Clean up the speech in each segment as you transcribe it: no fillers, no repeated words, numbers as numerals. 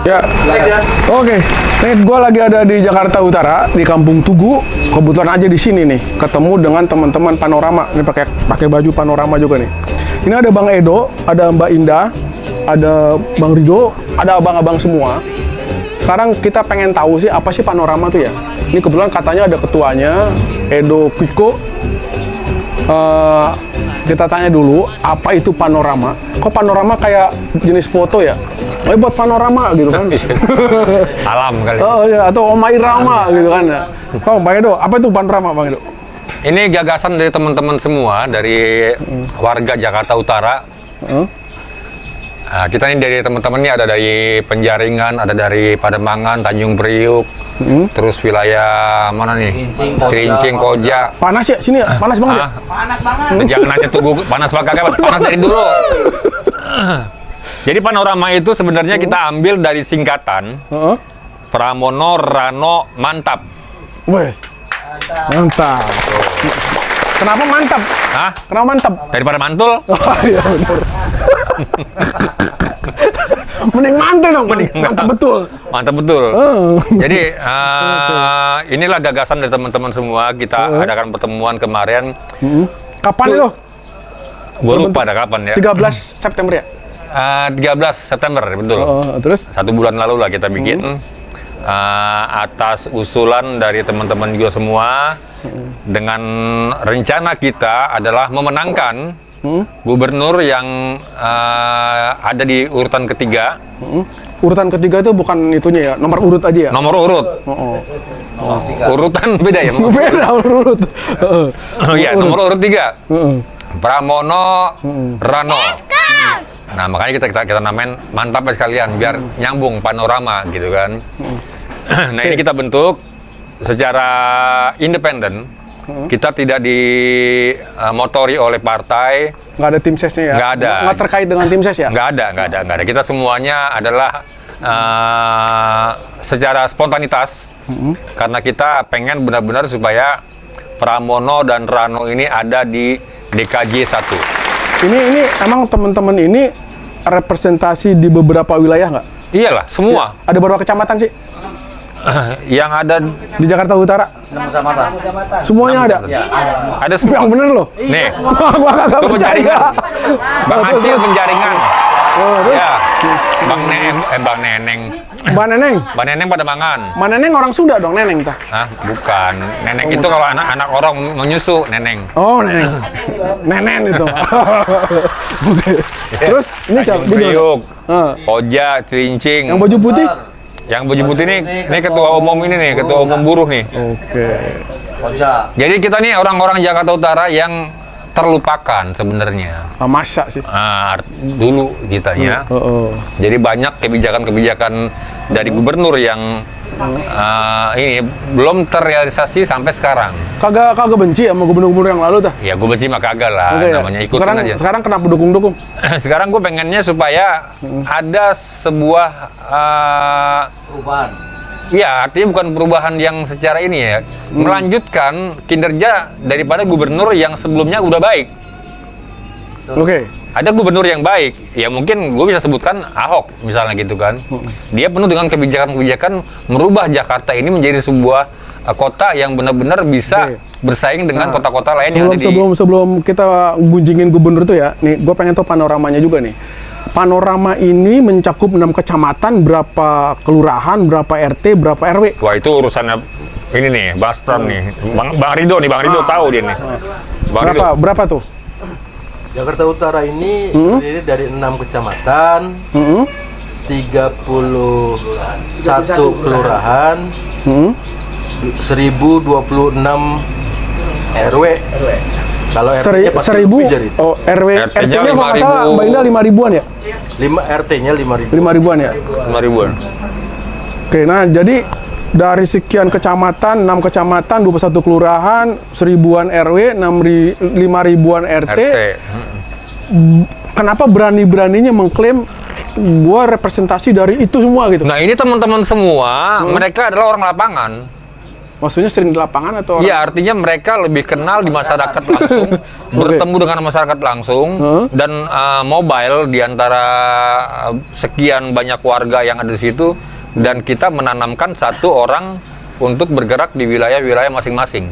Ya. Oke. Nih gue lagi ada di Jakarta Utara di Kampung Tugu. Kebetulan aja di sini nih ketemu dengan teman-teman Panorama. Ini pakai baju Panorama juga nih. Ini ada Bang Edo, ada Mbak Indah, ada Bang Rido, ada abang-abang semua. Sekarang kita pengen tahu sih apa sih Panorama tuh ya. Ini kebetulan katanya ada ketuanya Edo Kiko. Kita tanya dulu apa itu Panorama. Kok Panorama kayak jenis foto ya? Oh, buat panorama gitu kan? Alam kali. Oh iya, atau Oma Irama gitu kan? Oh, Bang Edo, apa itu Panorama, Bang Edo? Ini gagasan dari teman-teman semua dari warga Jakarta Utara. Nah, kita ini dari teman-teman ini ada dari Penjaringan, ada dari Pademangan, Tanjung Priuk, terus wilayah mana nih? Cilincing, Koja. Panas ya sini ya? Panas banget ya? Panas banget. Jangan nanya tugu panas banget, panas dari dulu. Jadi Panorama itu sebenarnya kita ambil dari singkatan Pramono Rano Mantap. Wih, mantap. Kenapa mantap? Hah? Kenapa mantap? Daripada mantul? Oh iya benar. Mending mantul dong, mantap betul. Mantap betul. Oh. Jadi inilah gagasan dari teman-teman semua. Kita adakan pertemuan kemarin. Kapan itu? Gue lupa ada kapan ya. 13 September ya? 13 September, betul. Terus? 1 bulan lalu lah kita bikin. Atas usulan dari teman-teman juga semua. Dengan rencana kita adalah memenangkan gubernur yang ada di urutan ketiga. Urutan ketiga itu bukan itunya ya, nomor urut aja ya? Nomor urut. Urutan beda ya? Beda urut. Iya, nomor urut 3. Pramono Rano. Nah, makanya kita namain mantap ya sekalian biar nyambung Panorama gitu kan. Nah, ini kita bentuk secara independen. Kita tidak dimotori oleh partai. Nggak ada tim sesnya ya? Nggak ada. Nggak terkait dengan tim ses ya? Nggak ada. Kita semuanya adalah secara spontanitas. Karena kita pengen benar-benar supaya Pramono dan Rano ini ada di DKJ 1. Ini emang teman-teman ini representasi di beberapa wilayah nggak? Iyalah, semua. Ada berapa kecamatan sih? Yang ada Di Jakarta Utara? 6 kecamatan. Semuanya ada? Ya, ada semua. ada semua. Yang bener loh? Nih, Gua kagak Lu percaya. Penjaringan. Bang Acil Penjaringan. Terus? Ya. Bang Neneng. Mbak Neneng? Bang Neneng Pademangan. Mbak Neneng orang Sunda dong, Neneng tah? Hah, bukan. Neneng itu kalau anak orang menyusu, Neneng. Oh, Neneng. Nenen itu. Oke. Terus ini siapa? Tanjung Priuk, Ah. Koja, Cilincing. Yang baju putih? Yang baju putih ini ketua umum ini nih, ketua umum buruh nih. Oke. Koja. Jadi kita nih orang-orang Jakarta Utara yang terlupakan sebenarnya. Masa sih? Dulu kitanya. Jadi banyak kebijakan-kebijakan dari gubernur yang ini belum terrealisasi sampai sekarang. Kagak benci sama gubernur-gubernur yang lalu tah? Ya gue benci mah kagak lah, Oke, namanya ya. ikutin aja. Sekarang kenapa dukung-dukung? Sekarang gue pengennya supaya ada sebuah Perubahan. ya artinya bukan perubahan yang secara ini ya, melanjutkan kinerja daripada gubernur yang sebelumnya udah baik. Oke. Ada gubernur yang baik, ya mungkin gue bisa sebutkan Ahok misalnya gitu kan. Dia penuh dengan kebijakan-kebijakan merubah Jakarta ini menjadi sebuah kota yang benar-benar bisa bersaing dengan kota-kota lain yang ada di... Sebelum kita gunjingin gubernur itu ya, nih gue pengen tahu panoramanya juga nih. Panorama ini mencakup 6 kecamatan, berapa kelurahan, berapa RT, berapa RW? Wah itu urusannya ini nih, Bang Spram nih, Bang Rido nih, Bang Rido tahu dia nih. Bang Rido. Berapa tuh? Jakarta Utara ini terdiri dari 6 kecamatan, 31 kelurahan, 1026 RW. Kalau RT-nya pasti 1000, lebih dari itu. oh RW, RT-nya RT-nya kalau nggak salah Mbak Indah 5.000-an ya? 5 RT-nya 5.000. 5.000-an ya? 5.000-an. Oke, nah jadi dari sekian kecamatan, 6 kecamatan, 21 kelurahan, 1000-an RW, 5.000-an RT. Kenapa berani-beraninya mengklaim gua representasi dari itu semua gitu? Nah ini teman-teman semua, mereka adalah orang lapangan. Maksudnya sering di lapangan atau? Iya, artinya mereka lebih kenal di masyarakat langsung, bertemu dengan masyarakat langsung, dan mobile di antara sekian banyak warga yang ada di situ, dan kita menanamkan satu orang untuk bergerak di wilayah-wilayah masing-masing,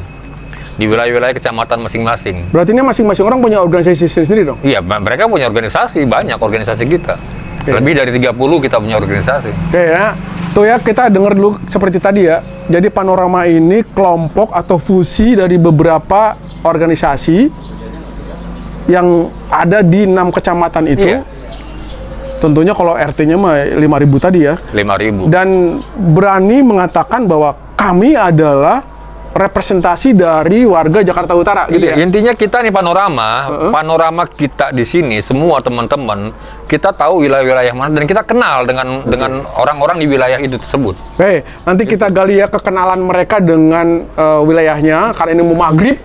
di wilayah-wilayah kecamatan masing-masing. Berarti ini masing-masing orang punya organisasi sendiri dong? Iya, mereka punya organisasi, banyak organisasi kita. Lebih dari 30 kita punya organisasi. Oke ya, tuh ya kita dengar dulu seperti tadi ya. Jadi Panorama ini kelompok atau fusi dari beberapa organisasi yang ada di 6 kecamatan itu. Iya. Tentunya kalau RT-nya mah 5.000 tadi ya. 5.000. Dan berani mengatakan bahwa kami adalah representasi dari warga Jakarta Utara gitu ya. Intinya kita nih panorama kita di sini semua teman-teman kita tahu wilayah-wilayah mana dan kita kenal dengan orang-orang di wilayah itu tersebut. Oke, nanti kita gali ya kekenalan mereka dengan wilayahnya karena ini mau maghrib.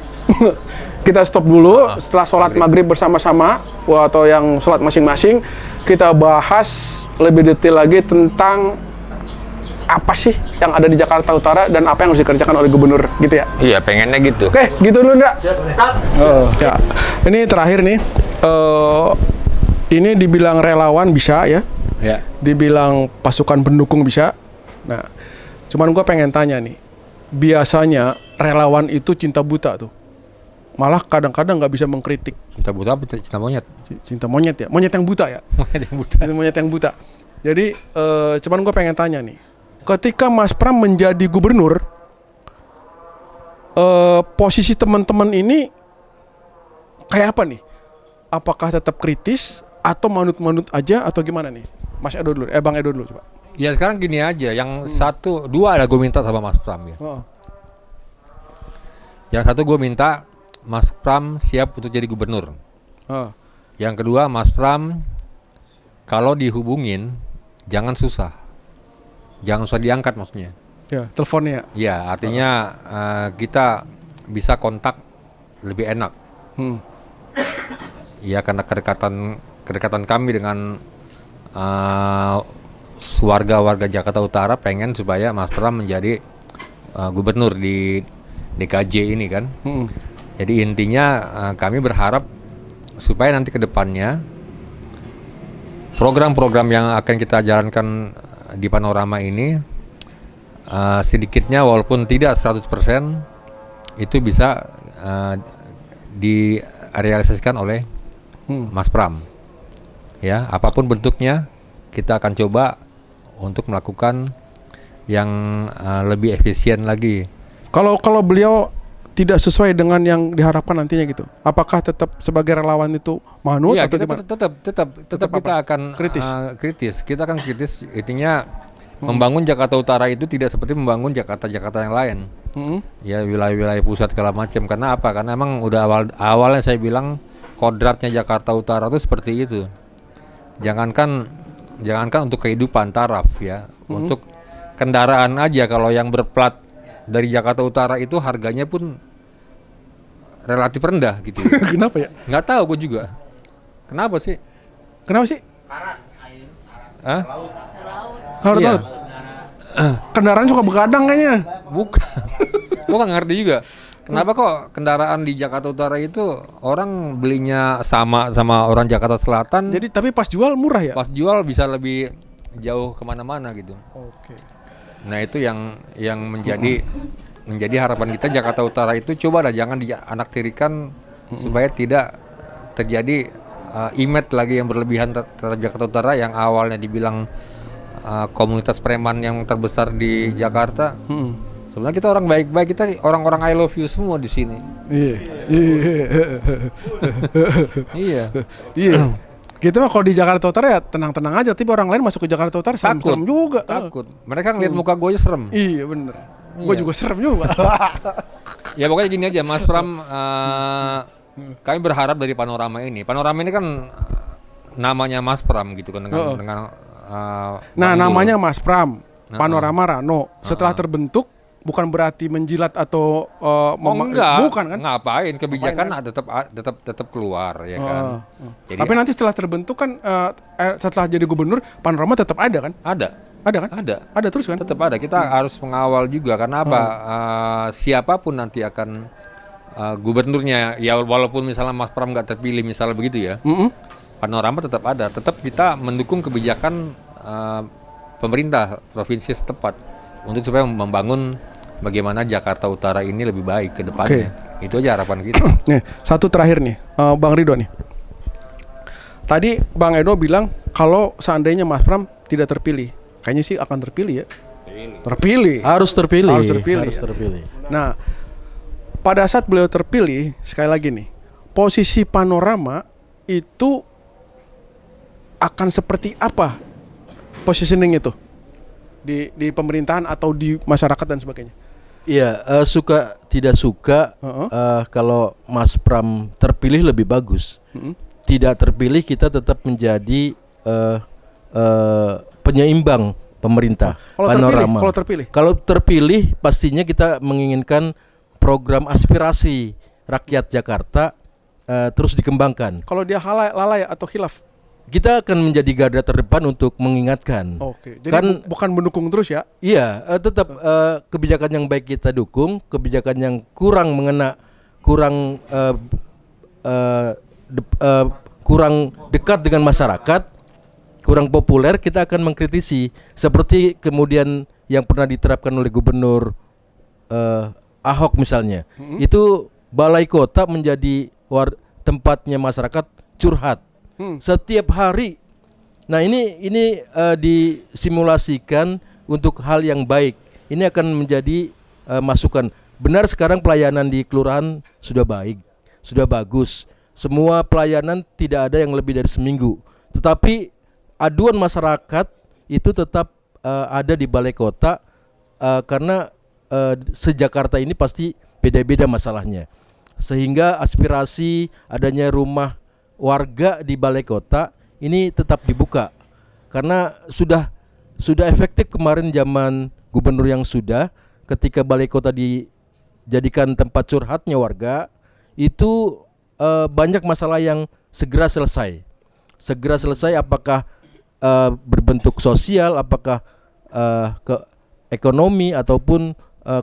Kita stop dulu setelah sholat maghrib bersama-sama atau yang sholat masing-masing kita bahas lebih detail lagi tentang apa sih yang ada di Jakarta Utara dan apa yang harus dikerjakan oleh gubernur gitu ya. Iya, pengennya gitu. Oke, gitu dulu Ndra. Ya, ini terakhir nih. Ini dibilang relawan bisa ya. Ya. Dibilang pasukan pendukung bisa. Nah, cuman gua pengen tanya nih. Biasanya relawan itu cinta buta tuh. Malah kadang-kadang nggak bisa mengkritik. Cinta buta apa cinta monyet? Cinta monyet ya. Monyet yang buta ya. Monyet yang buta. Monyet yang buta. Jadi, cuman gua pengen tanya nih. Ketika Mas Pram menjadi gubernur, posisi teman-teman ini kayak apa nih? Apakah tetap kritis atau manut-manut aja atau gimana nih? Mas Edo dulu, Bang Edo dulu coba. Ya sekarang gini aja, yang dua ada gue minta sama Mas Pram ya. Yang satu gue minta Mas Pram siap untuk jadi gubernur. Yang kedua Mas Pram kalau dihubungin jangan susah. Jangan susah diangkat maksudnya. Ya, teleponnya. Ya, artinya kita bisa kontak lebih enak. Ya, karena kedekatan kami dengan warga Jakarta Utara pengen supaya Mas Pram menjadi gubernur di DKJ ini kan. Jadi intinya kami berharap supaya nanti ke depannya program-program yang akan kita jalankan di Panorama ini sedikitnya walaupun tidak 100% itu bisa direalisasikan oleh Mas Pram. Ya, apapun bentuknya kita akan coba untuk melakukan yang lebih efisien lagi. Kalau beliau tidak sesuai dengan yang diharapkan nantinya gitu, apakah tetap sebagai relawan itu manut ya, atau kita gimana? tetap kita akan kritis. Kita akan kritis. Intinya membangun Jakarta Utara itu tidak seperti membangun Jakarta yang lain. Ya, wilayah-wilayah pusat segala macam. Karena apa? Karena emang udah awalnya saya bilang kodratnya Jakarta Utara itu seperti itu. Jangankan untuk kehidupan taraf ya, untuk kendaraan aja kalau yang berplat dari Jakarta Utara itu harganya pun relatif rendah gitu. Kenapa ya? Nggak tahu gue juga. Kenapa sih? Laut. Iya. Kendaraan suka begadang kayaknya. Bukan. Gue nggak ngerti juga. Kenapa kok kendaraan di Jakarta Utara itu orang belinya sama orang Jakarta Selatan? Jadi tapi pas jual murah ya? Pas jual bisa lebih jauh kemana-mana gitu. Oke. Nah itu yang menjadi harapan kita Jakarta Utara itu coba jangan dianaktirikan supaya tidak terjadi image lagi yang berlebihan terhadap Jakarta Utara yang awalnya dibilang komunitas preman yang terbesar di Jakarta. Sebenarnya kita orang baik-baik, kita orang-orang I love you semua di sini. Iya. Kita mah kalau di Jakarta Utara ya tenang-tenang aja, tapi orang lain masuk ke Jakarta Utara serem juga. Takut. Mereka ngeliat muka gue aja serem. Iya bener. Gue juga serem juga. Ya pokoknya gini aja Mas Pram, kami berharap dari Panorama ini kan namanya Mas Pram gitu kan dengan namanya Mas Pram, Panorama Rano. Setelah terbentuk bukan berarti menjilat atau enggak. Bukan kan? Ngapain? Kebijakan tetap keluar ya kan. Jadi, tapi nanti setelah terbentuk kan setelah jadi gubernur Panorama tetap ada kan? Ada. Ada kan? Ada. Ada terus kan? Tetap ada. Kita harus mengawal juga karena apa? Siapapun nanti akan gubernurnya, ya walaupun misalnya Mas Pram nggak terpilih misalnya begitu ya, Panorama tetap ada. Tetap kita mendukung kebijakan pemerintah provinsi setempat untuk supaya membangun bagaimana Jakarta Utara ini lebih baik ke depannya. Itu aja harapan kita. Nih, satu terakhir nih, Bang Ridho nih. Tadi Bang Edo bilang kalau seandainya Mas Pram tidak terpilih, kayaknya sih akan terpilih ya. Terpilih. Harus terpilih. Harus terpilih. Harus terpilih. Nah, pada saat beliau terpilih, sekali lagi nih, posisi Panorama itu akan seperti apa positioning itu di pemerintahan atau di masyarakat dan sebagainya? Iya, suka tidak suka kalau Mas Pram terpilih lebih bagus. Tidak terpilih kita tetap menjadi penyeimbang pemerintah. Kalau terpilih pastinya kita menginginkan program aspirasi rakyat Jakarta terus dikembangkan. Kalau dia lalai atau khilaf, kita akan menjadi garda terdepan untuk mengingatkan. Oke. Jadi bukan mendukung terus ya? Iya, tetap kebijakan yang baik kita dukung, kebijakan yang kurang mengena, kurang dekat dengan masyarakat, kurang populer, kita akan mengkritisi. Seperti kemudian yang pernah diterapkan oleh Gubernur Ahok misalnya, itu balai kota menjadi tempatnya masyarakat curhat setiap hari. Nah ini disimulasikan untuk hal yang baik. Ini akan menjadi masukan. Benar sekarang pelayanan di kelurahan sudah baik, sudah bagus. Semua pelayanan tidak ada yang lebih dari seminggu. Tetapi aduan masyarakat itu tetap ada di balai kota karena se-Jakarta ini pasti beda-beda masalahnya. Sehingga aspirasi adanya rumah warga di balai kota ini tetap dibuka. Karena sudah efektif kemarin zaman gubernur yang sudah, ketika balai kota dijadikan tempat curhatnya warga, itu banyak masalah yang segera selesai. Segera selesai, apakah berbentuk sosial, apakah ke ekonomi ataupun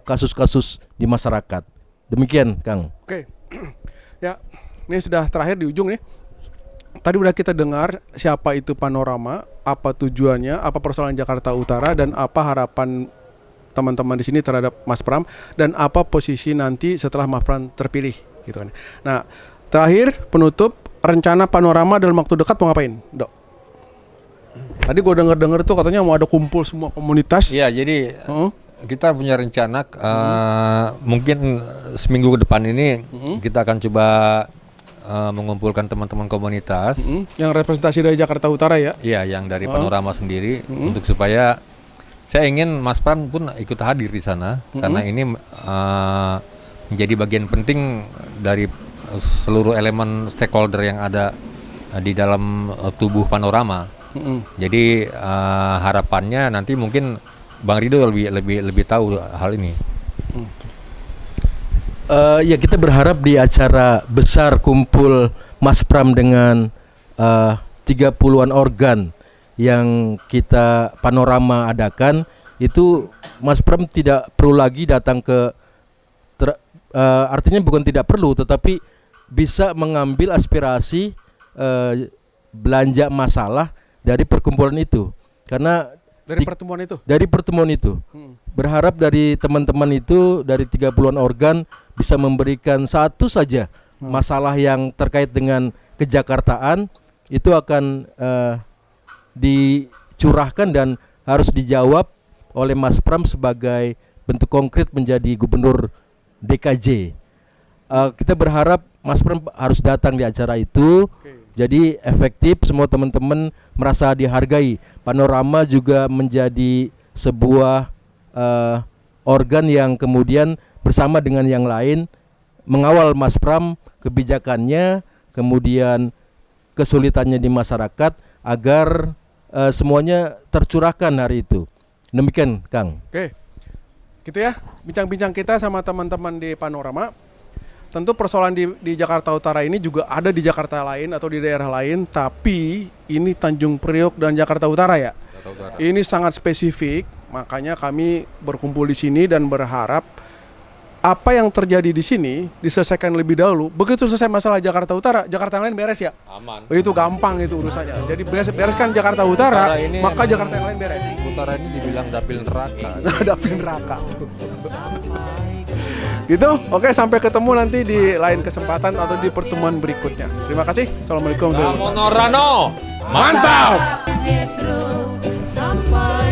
kasus-kasus di masyarakat. Demikian, Kang. Oke. Ya, ini sudah terakhir di ujung nih. Tadi udah kita dengar siapa itu Panorama, apa tujuannya, apa persoalan Jakarta Utara, dan apa harapan teman-teman di sini terhadap Mas Pram, dan apa posisi nanti setelah Mas Pram terpilih, gitu kan. Nah, terakhir penutup, rencana Panorama dalam waktu dekat mau ngapain, Dok? Tadi gue denger tuh katanya mau ada kumpul semua komunitas. Iya, jadi kita punya rencana mungkin seminggu ke depan ini kita akan coba mengumpulkan teman-teman komunitas yang representasi dari Jakarta Utara ya? Iya, yang dari Panorama sendiri, untuk supaya saya ingin Mas Pram pun ikut hadir di sana, karena ini menjadi bagian penting dari seluruh elemen stakeholder yang ada di dalam tubuh Panorama. Jadi harapannya nanti mungkin Bang Ridho lebih tahu hal ini. Ya, kita berharap di acara besar kumpul Mas Pram dengan 30-an organ yang kita Panorama adakan, itu Mas Pram tidak perlu lagi datang ke artinya bukan tidak perlu, tetapi bisa mengambil aspirasi belanja masalah dari perkumpulan itu. Karena dari pertemuan itu berharap dari teman-teman itu, dari 30-an organ, bisa memberikan satu saja masalah yang terkait dengan kejakartaan, itu akan dicurahkan dan harus dijawab oleh Mas Pram sebagai bentuk konkret menjadi gubernur DKJ. Kita berharap Mas Pram harus datang di acara itu. Jadi efektif, semua teman-teman merasa dihargai. Panorama juga menjadi sebuah organ yang kemudian bersama dengan yang lain mengawal Mas Pram, kebijakannya, kemudian kesulitannya di masyarakat, agar semuanya tercurahkan hari itu. Demikian, Kang. Oke, gitu ya bincang-bincang kita sama teman-teman di Panorama. Tentu persoalan di Jakarta Utara ini juga ada di Jakarta lain atau di daerah lain, tapi ini Tanjung Priok dan Jakarta Utara ya. Ini sangat spesifik, makanya kami berkumpul di sini dan berharap apa yang terjadi di sini diselesaikan lebih dahulu. Begitu selesai masalah Jakarta Utara, Jakarta yang lain beres ya. Aman. Itu gampang itu urusannya. Jadi bereskan Jakarta Utara, maka Jakarta yang lain beres. Utara ini dibilang dapil neraka. Dapil neraka. Gitu. Oke, sampai ketemu nanti di lain kesempatan atau di pertemuan berikutnya. Terima kasih. Assalamualaikum warahmatullahi wabarakatuh. Pramono Rano. Mantap. Sampai